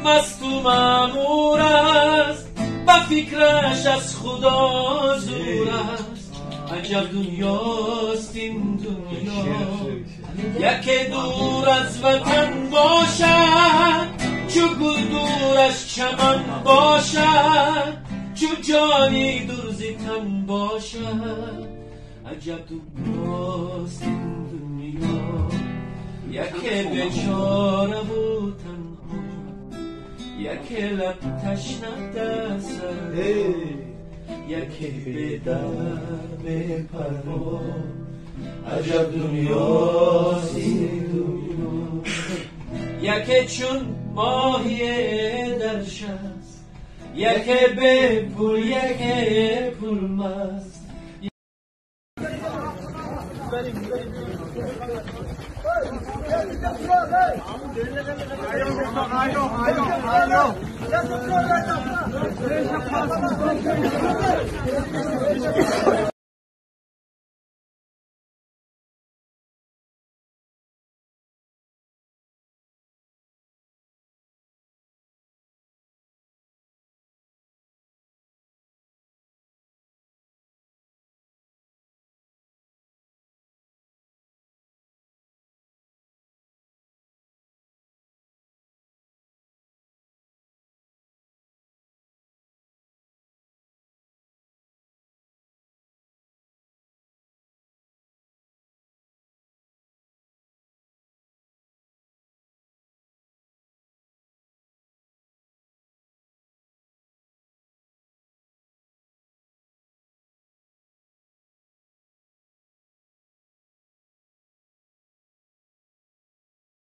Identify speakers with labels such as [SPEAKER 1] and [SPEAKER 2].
[SPEAKER 1] مست و معمور است، با فکرش از خدا زور است. عجب دنیاست این دنیا، یکی دور از وطن باشد، چو گل دور از چمن باشد، چو جانی دور ز تن باشد. عجب دنیاست این دنیا، یکی بیچاره و تنها، یکی لب تشنه دست، یکی به در به پروا. عجب دنیاست این دنیا، یکی چون ماهی در شست، یکی به پول یکی پول مست.